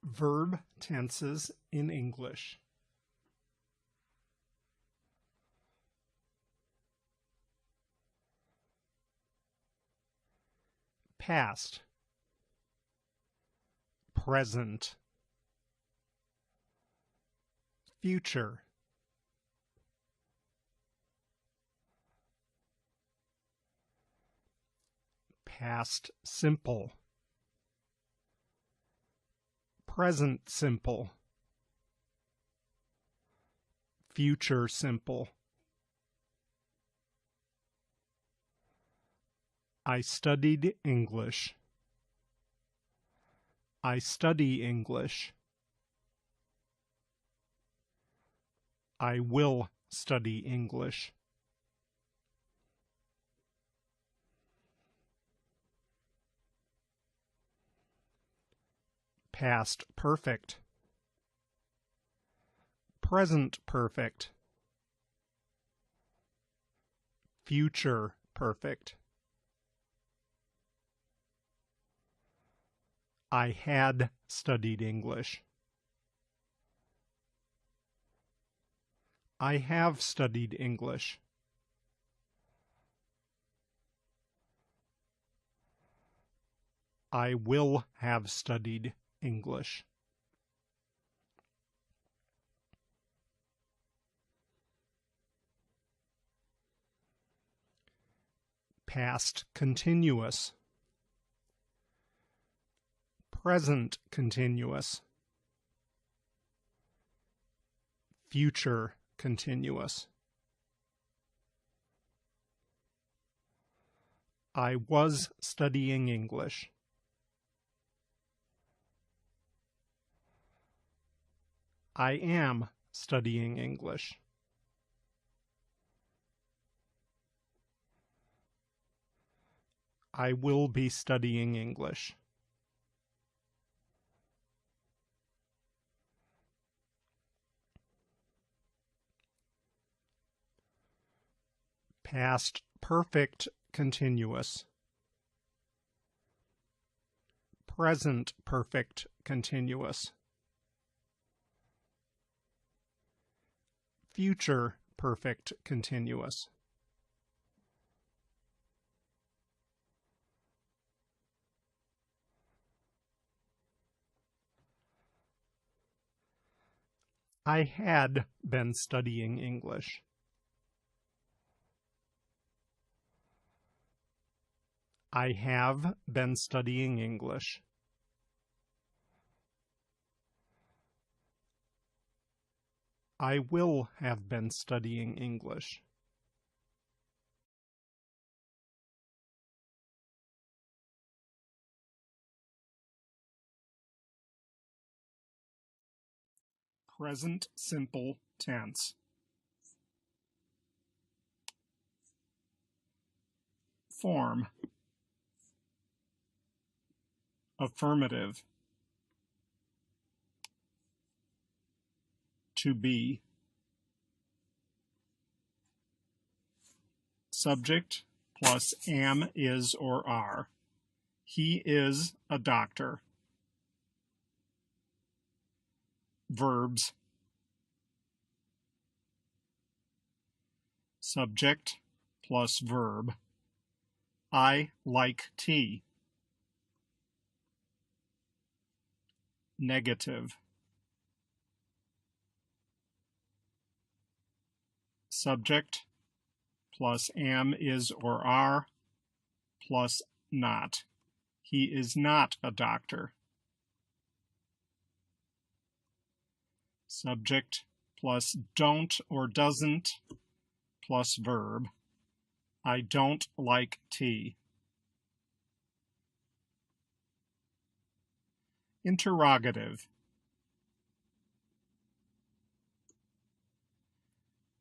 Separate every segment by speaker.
Speaker 1: Verb tenses in English. Past, present, future, past simple, present simple, future simple. I studied English. I study English. I will study English. Past perfect, present perfect, future perfect. I had studied English. I have studied English. I will have studied English. Past continuous, present continuous, future continuous. I was studying English. I am studying English. I will be studying English. Past perfect continuous, present perfect continuous, future perfect continuous. I had been studying English. I have been studying English. I will have been studying English. Present simple tense. Form. Affirmative. To be. Subject plus am, is, or are. He is a doctor. Verbs. Subject plus verb. I like tea. Negative. Subject plus am, is, or are plus not. He is not a doctor. Subject plus don't or doesn't plus verb. I don't like tea. Interrogative.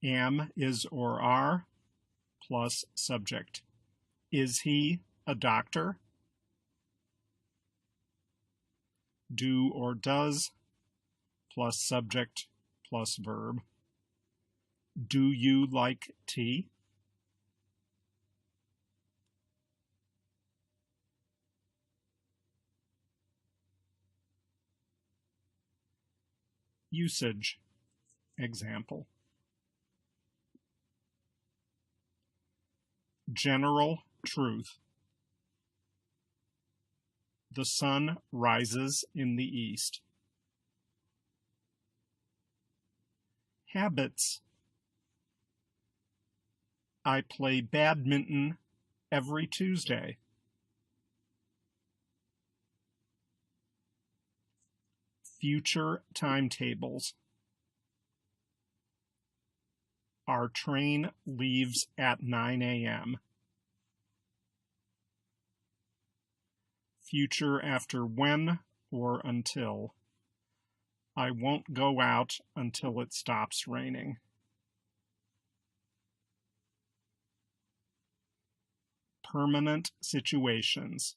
Speaker 1: Am, is, or are plus subject. Is he a doctor? Do or does plus subject plus verb. Do you like tea? Usage. Example. General truth. The sun rises in the east. Habits. I play badminton every Tuesday. Future timetables. Our train leaves at 9 a.m. Future after when or until. I won't go out until it stops raining. Permanent situations.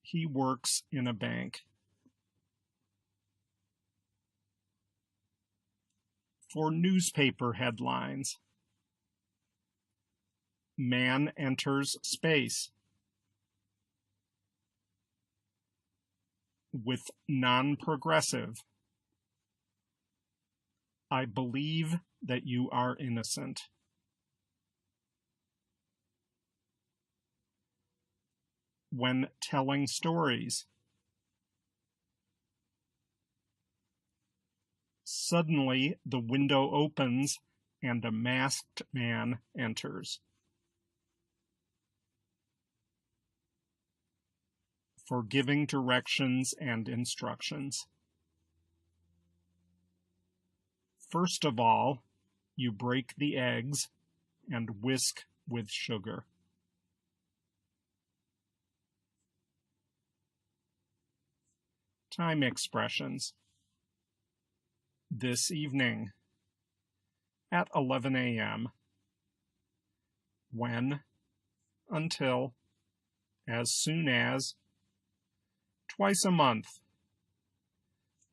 Speaker 1: He works in a bank. For newspaper headlines. Man enters space. With non-progressive. I believe that you are innocent. When telling stories. Suddenly the window opens and a masked man enters. For giving directions and instructions. First of all, you break the eggs and whisk with sugar. Time expressions. This evening. At 11 a.m. When. Until. As soon as. Twice a month.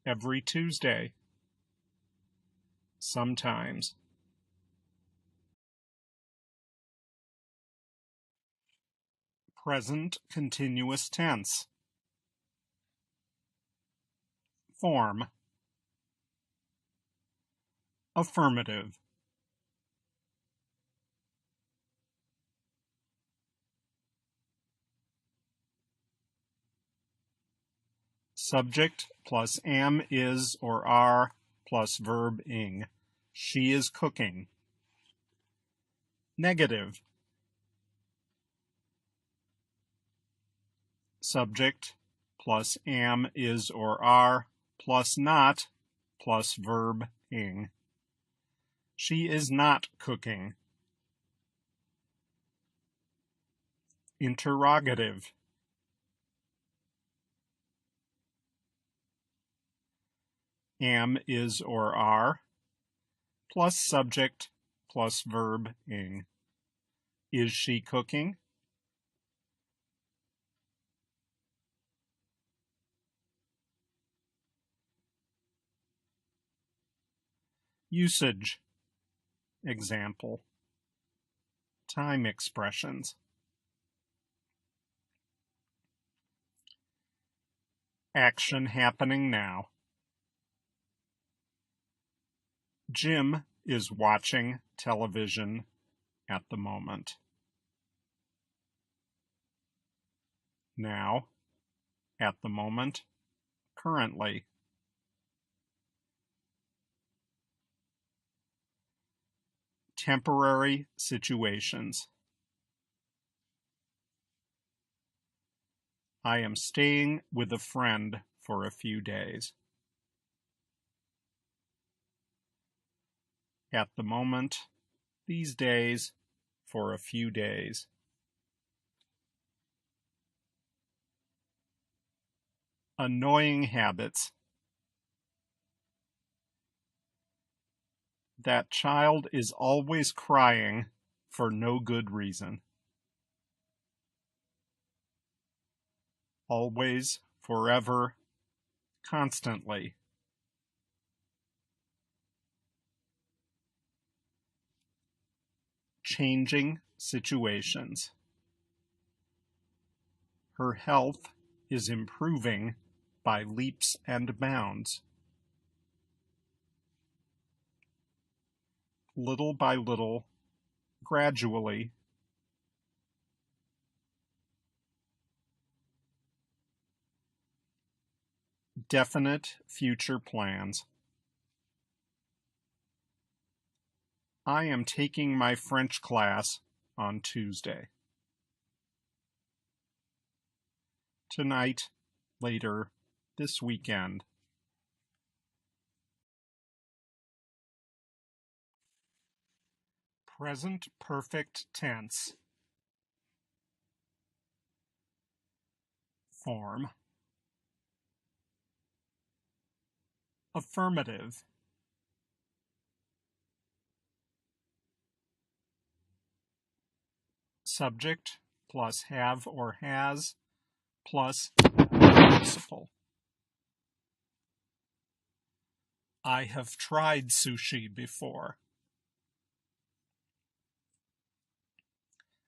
Speaker 1: Every Tuesday. Sometimes. Present continuous tense. Form. Affirmative. Subject plus am, is, or are plus verb ing. She is cooking. Negative. Subject plus am, is, or are plus not plus verb ing. She is not cooking. Interrogative. Am, is, or are plus subject plus verb ing. Is she cooking? Usage. Example. Time expressions. Action happening now. Jim is watching television at the moment. Now, at the moment, currently. Temporary situations. I am staying with a friend for a few days. At the moment, these days, for a few days. Annoying habits. That child is always crying for no good reason. Always, forever, constantly. Changing situations. Her health is improving by leaps and bounds. Little by little, gradually. Definite future plans. I am taking my French class on Tuesday. Tonight, later, this weekend. Present perfect tense. Form. Affirmative. Subject plus have or has plus participle. I have tried sushi before.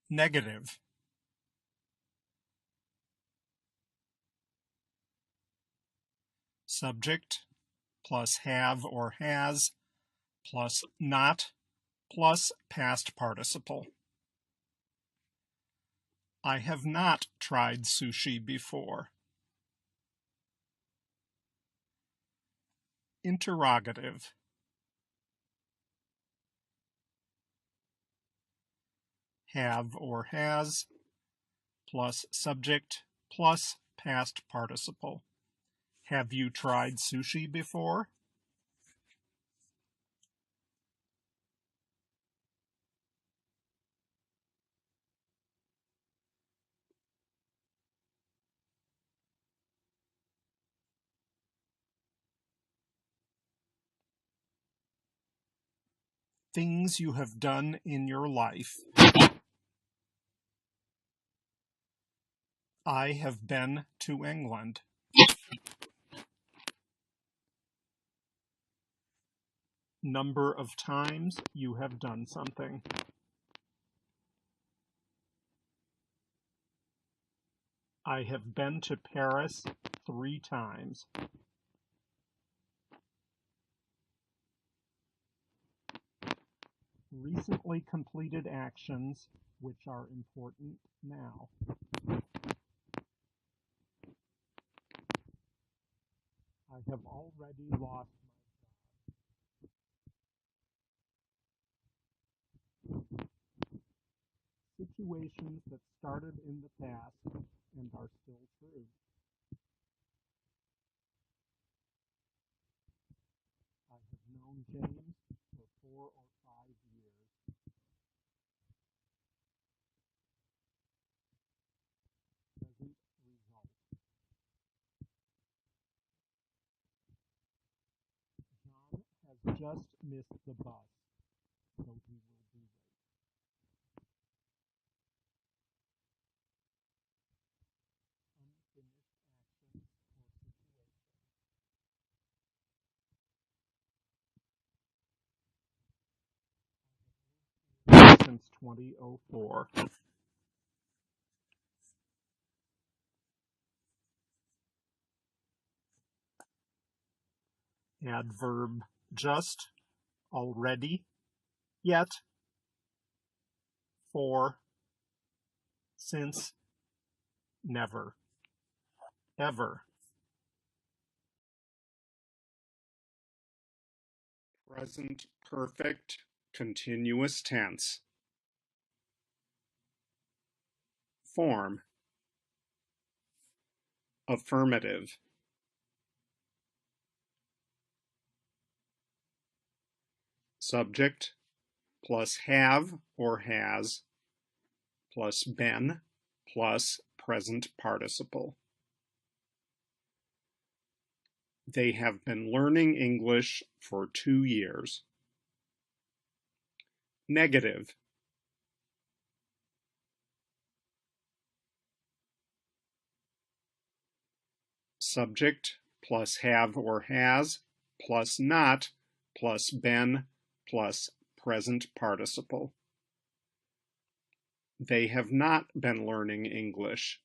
Speaker 1: Negative. Subject plus have or has plus not plus past participle. I have not tried sushi before. Interrogative. Have or has plus subject plus past participle. Have you tried sushi before? Things you have done in your life. I have been to England. Number of times you have done something. I have been to Paris 3 times. Recently completed actions which are important now. I have already lost my job. Situations that started in the past and are still true. I have known James for 4 or 5 years. Present result. John has just missed the bus, so he will be late. Unfinished actions or situations. Since 2004. Adverb just, already, yet, for, since, never, ever. Present perfect continuous tense. Form. Affirmative. Subject plus have or has plus been plus present participle. They have been learning English for 2 years. Negative. Subject plus have or has plus not plus been plus present participle. They have not been learning English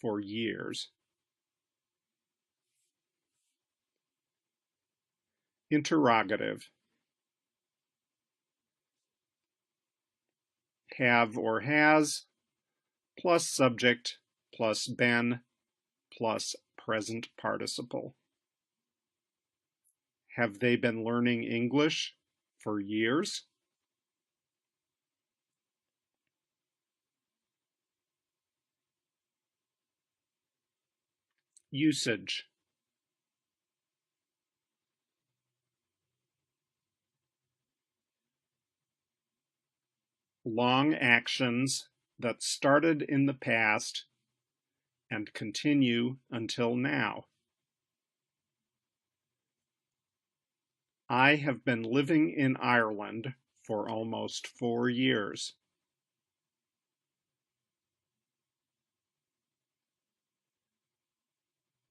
Speaker 1: for years. Interrogative. Have or has plus subject plus been plus present participle. Have they been learning English for years? Usage. Long actions that started in the past and continue until now. I have been living in Ireland for almost 4 years.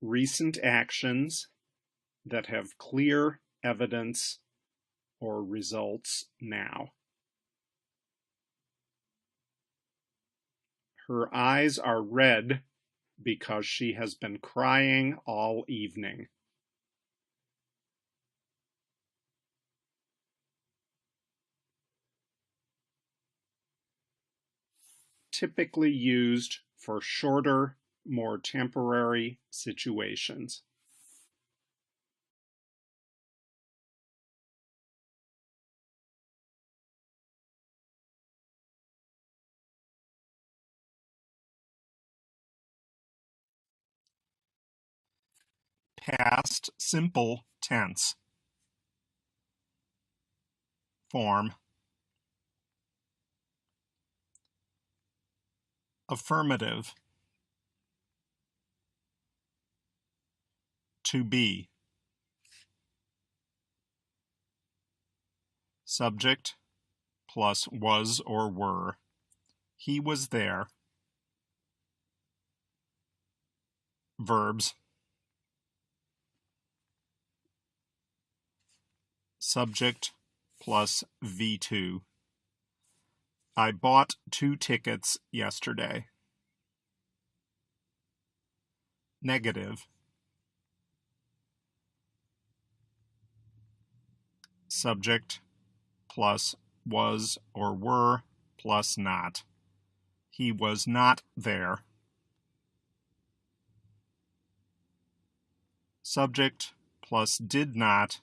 Speaker 1: Recent actions that have clear evidence or results now. Her eyes are red because she has been crying all evening. Typically used for shorter, more temporary situations. Past simple tense. Form. Affirmative. To be. Subject plus was or were. He was there. Verbs. Subject plus V2. I bought 2 tickets yesterday. Negative. Subject plus was or were plus not. He was not there. Subject plus did not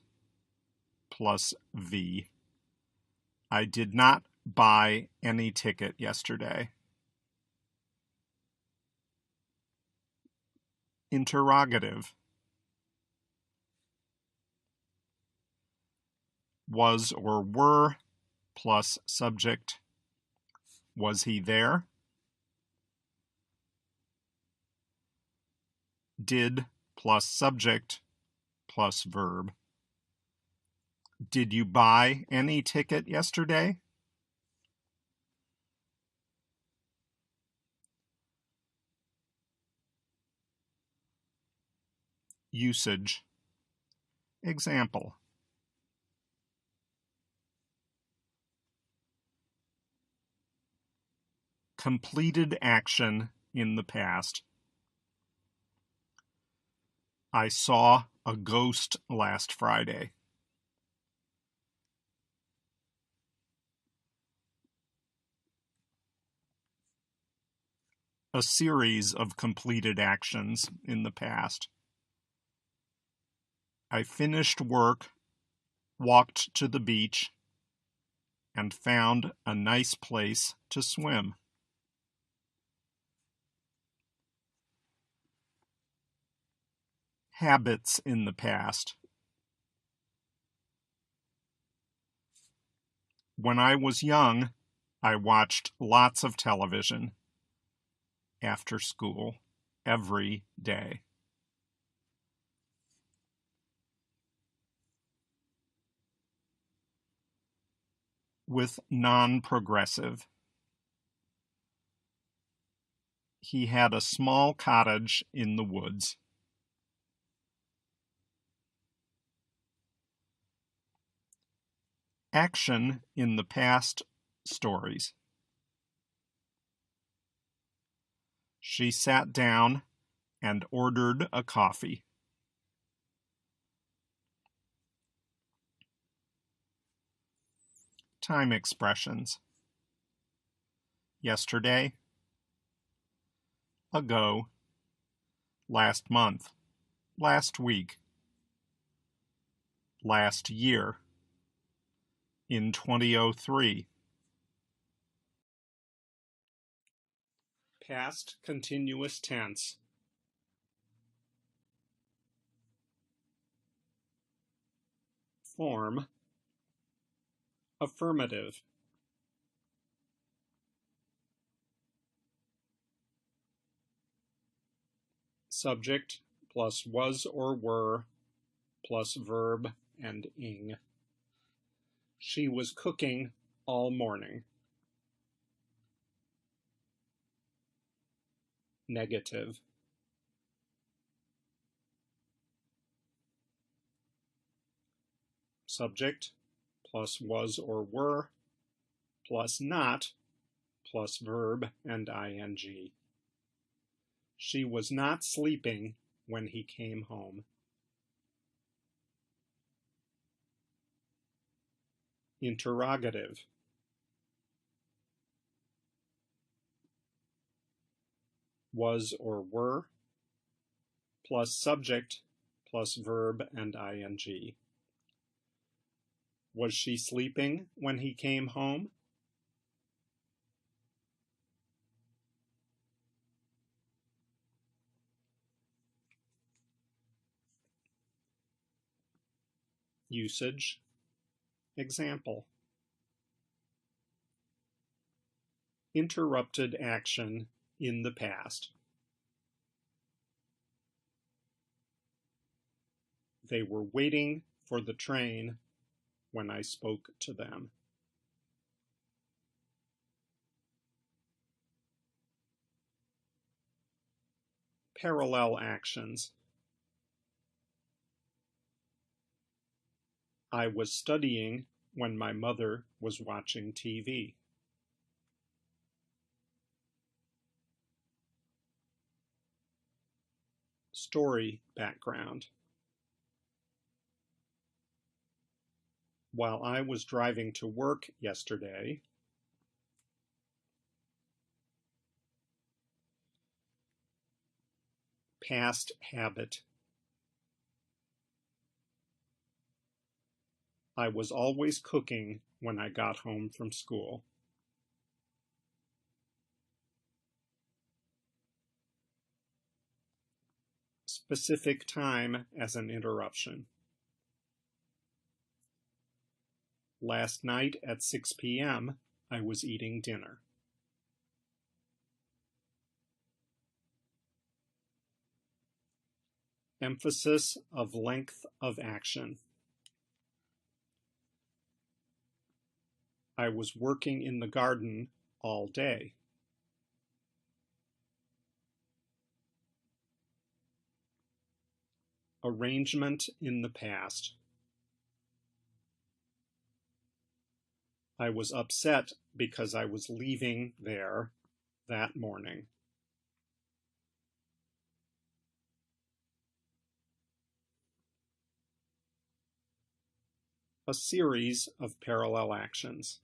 Speaker 1: plus V. I did not buy any ticket yesterday. Interrogative. Was or were plus subject. Was he there? Did plus subject plus verb. Did you buy any ticket yesterday? Usage. Example. Completed action in the past. I saw a ghost last Friday. A series of completed actions in the past. I finished work, walked to the beach, and found a nice place to swim. Habits in the past. When I was young, I watched lots of television after school every day. With non-progressive. He had a small cottage in the woods. Action in the past stories. She sat down and ordered a coffee. Time expressions. Yesterday, ago, last month, last week, last year, in 2003. Past continuous tense. Form, affirmative. Subject plus was or were plus verb and ing. She was cooking all morning. Negative. Subject plus was or were plus not plus verb and ing. She was not sleeping when he came home. Interrogative. Was or were plus subject plus verb and ing. Was she sleeping when he came home? Usage. Example. Interrupted action in the past. They were waiting for the train when I spoke to them. Parallel actions. I was studying when my mother was watching TV. Story background. While I was driving to work yesterday, past habit. I was always cooking when I got home from school. Specific time as an interruption. Last night at 6 p.m., I was eating dinner. Emphasis of length of action. I was working in the garden all day. Arrangement in the past. I was upset because I was leaving there that morning. A series of parallel actions.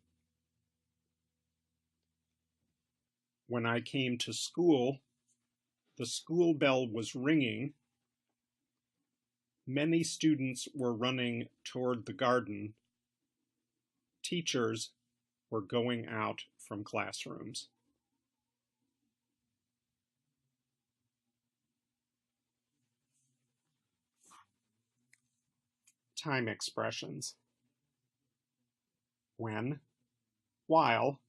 Speaker 1: When I came to school, the school bell was ringing. Many students were running toward the garden. Teachers were going out from classrooms. Time expressions. When, while,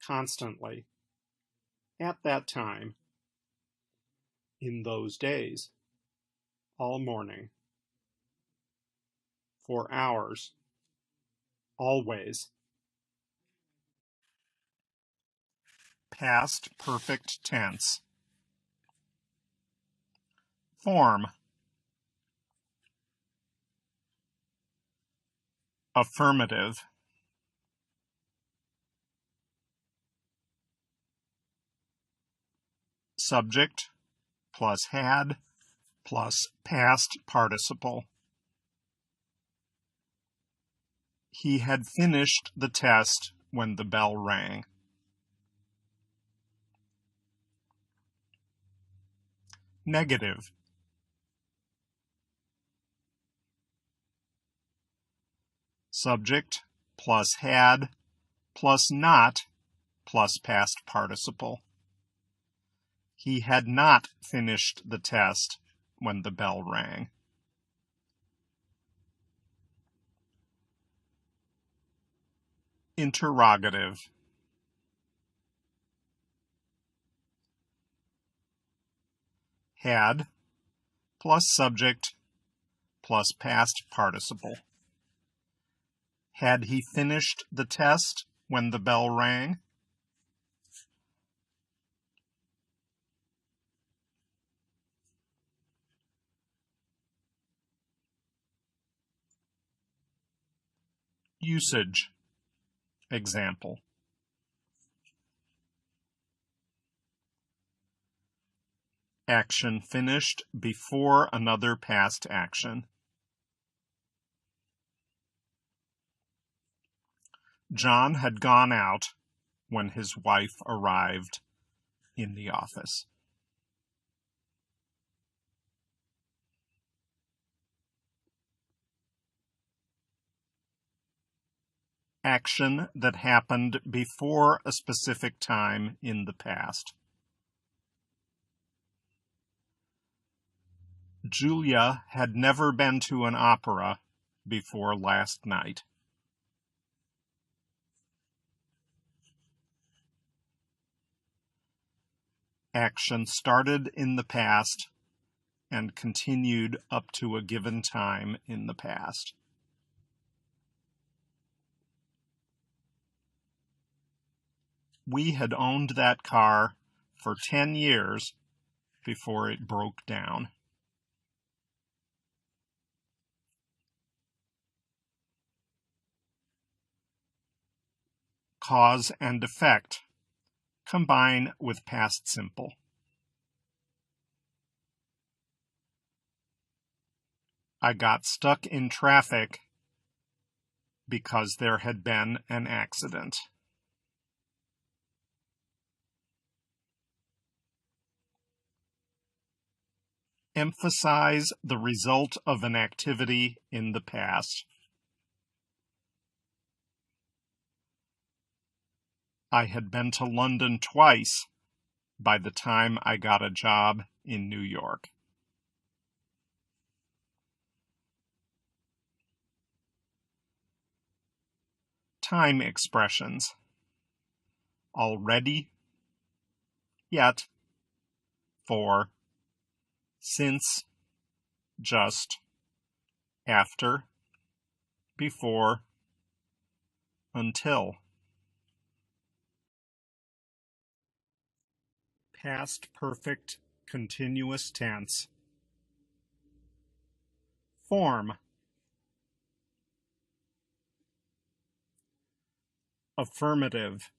Speaker 1: constantly, at that time, in those days, all morning, for hours, always. Past perfect tense. Form. Affirmative. Subject plus had plus past participle. He had finished the test when the bell rang. Negative. Subject plus had plus not plus past participle. He had not finished the test when the bell rang. Interrogative. Had plus subject plus past participle. Had he finished the test when the bell rang? Usage. Example. Action finished before another past action. John had gone out when his wife arrived in the office. Action that happened before a specific time in the past. Julia had never been to an opera before last night. Action started in the past and continued up to a given time in the past. We had owned that car for 10 years before it broke down. Cause and effect combine with past simple. I got stuck in traffic because there had been an accident. Emphasize the result of an activity in the past. I had been to London twice by the time I got a job in New York. Time expressions. Already, yet, for, since, just, after, before, until. Past perfect continuous tense. Form. Affirmative.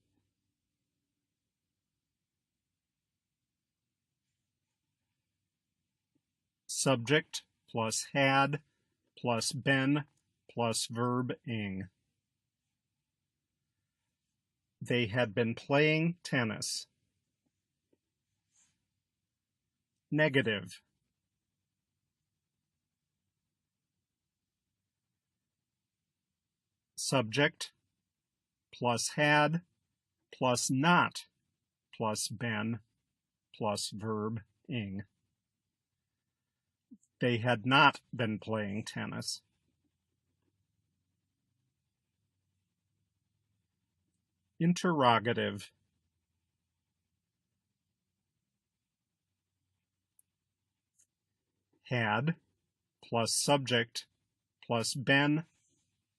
Speaker 1: Subject plus had plus been plus verb ing. They had been playing tennis. Negative. Subject plus had plus not plus been plus verb ing. They had not been playing tennis. Interrogative. Had plus subject plus been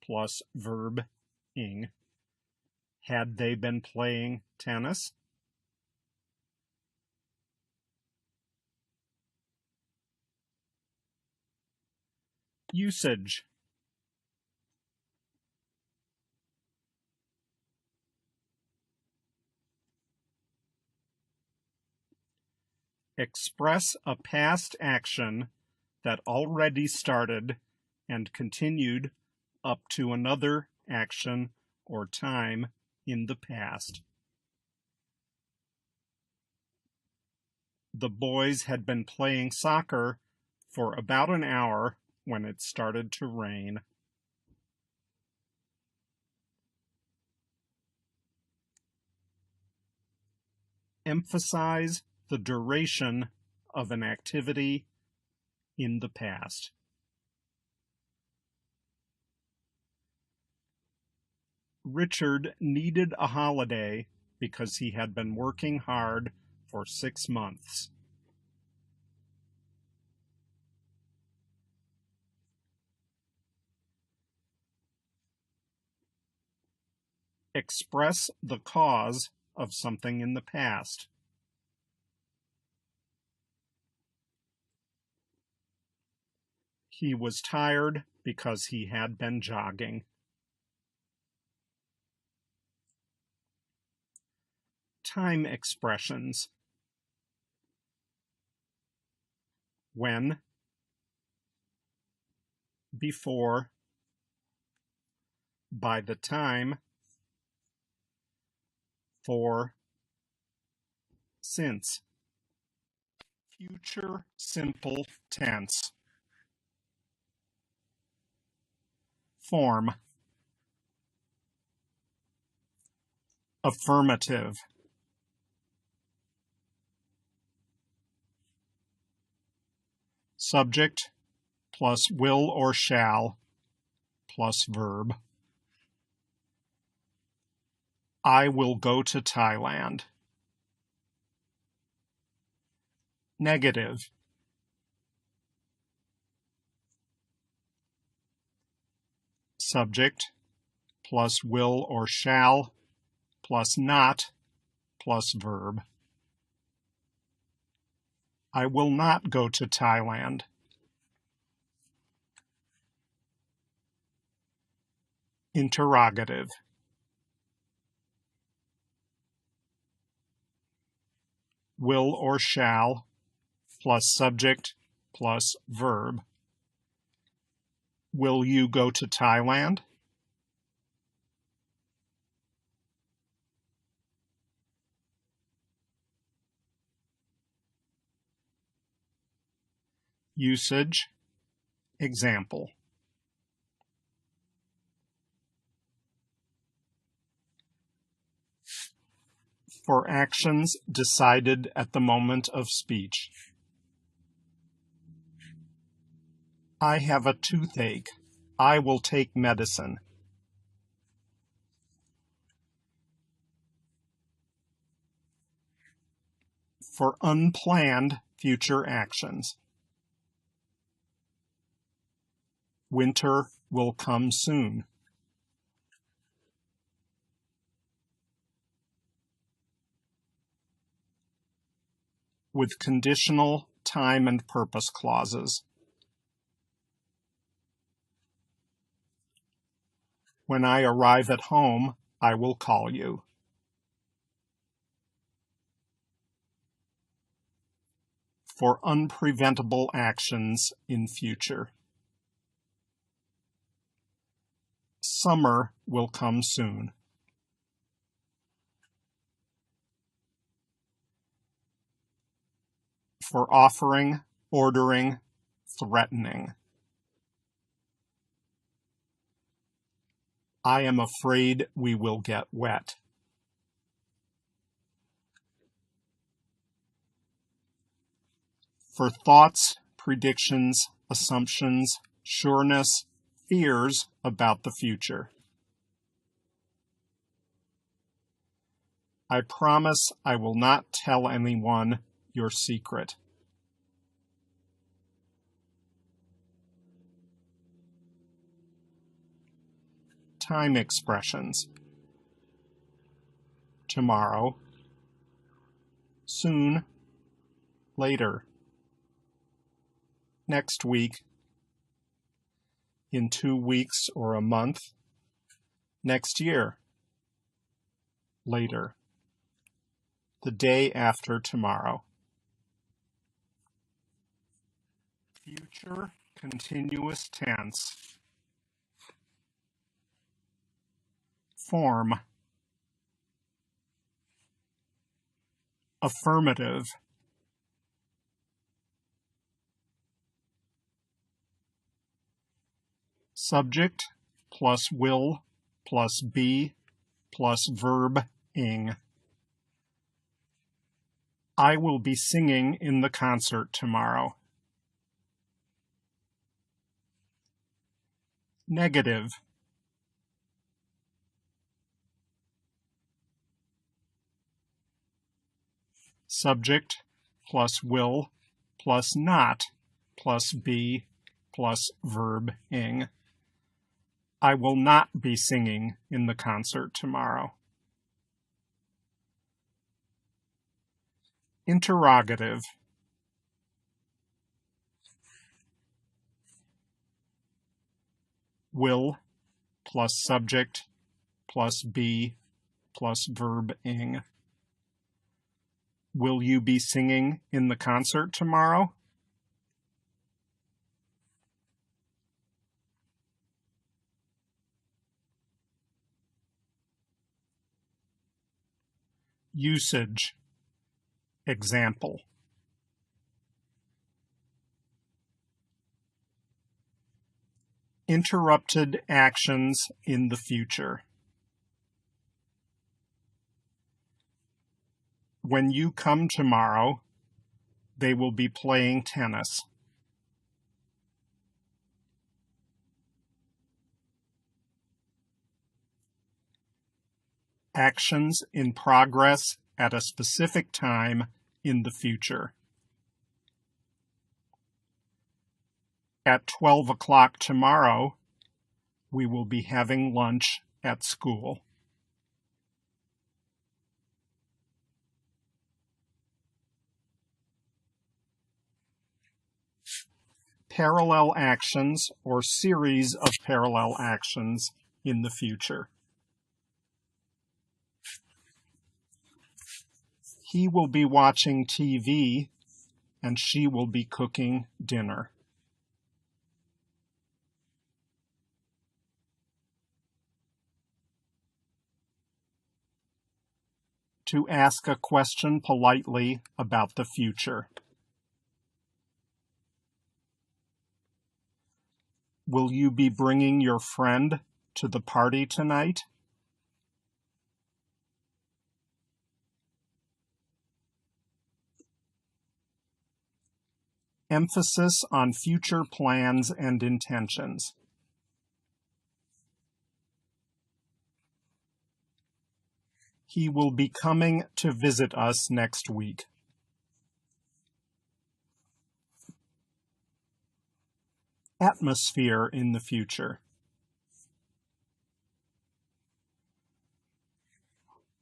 Speaker 1: plus verb ing. Had they been playing tennis? Usage. Express a past action that already started and continued up to another action, or time in the past. The boys had been playing soccer for about an hour when it started to rain. Emphasize the duration of an activity in the past. Richard needed a holiday because he had been working hard for 6 months. Express the cause of something in the past. He was tired because he had been jogging. Time expressions. When, before, by the time, for, since. Future simple tense. Form. Affirmative. Subject plus will or shall plus verb. I will go to Thailand. Negative. Subject plus will or shall plus not plus verb. I will not go to Thailand. Interrogative. Will or shall plus subject plus verb. Will you go to Thailand? Usage. Example. For actions decided at the moment of speech. I have a toothache. I will take medicine. For unplanned future actions. Winter will come soon. With conditional time and purpose clauses. When I arrive at home, I will call you. For unpreventable actions in future. Summer will come soon. For offering, ordering, threatening. I am afraid we will get wet. For thoughts, predictions, assumptions, sureness, fears about the future. I promise I will not tell anyone your secret. Time expressions. Tomorrow, soon, later, next week, in 2 weeks or a month, next year, later, the day after tomorrow. Future continuous tense. form. Affirmative. Subject plus will plus be plus verb ing. I will be singing in the concert tomorrow. Negative. Subject plus will plus not plus be plus verb ing. I will not be singing in the concert tomorrow. Interrogative. Will plus subject plus be plus verb ing. Will you be singing in the concert tomorrow? Usage. Example. Interrupted actions in the future. When you come tomorrow, they will be playing tennis. Actions in progress at a specific time in the future. At 12 o'clock tomorrow, we will be having lunch at school. Parallel actions or series of parallel actions in the future. He will be watching TV and she will be cooking dinner. To ask a question politely about the future. Will you be bringing your friend to the party tonight? Emphasis on future plans and intentions. He will be coming to visit us next week. Atmosphere in the future.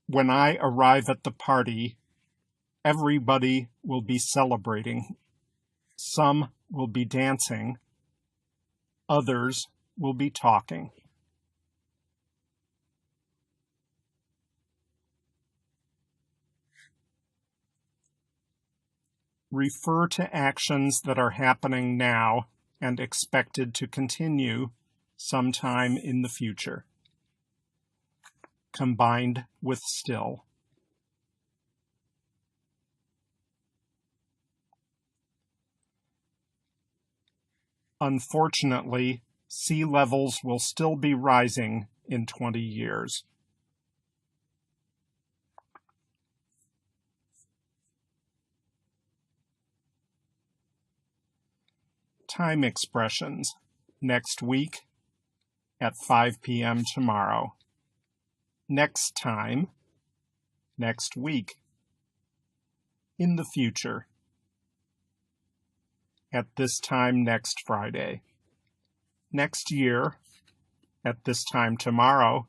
Speaker 1: When I arrive at the party, everybody will be celebrating. Some will be dancing. Others will be talking. Refer to actions that are happening now and expected to continue sometime in the future, combined with still. Unfortunately, sea levels will still be rising in 20 years. Time expressions. Next week at 5 p.m. tomorrow. Next time, next week. In the future. At this time next Friday. Next year, at this time tomorrow.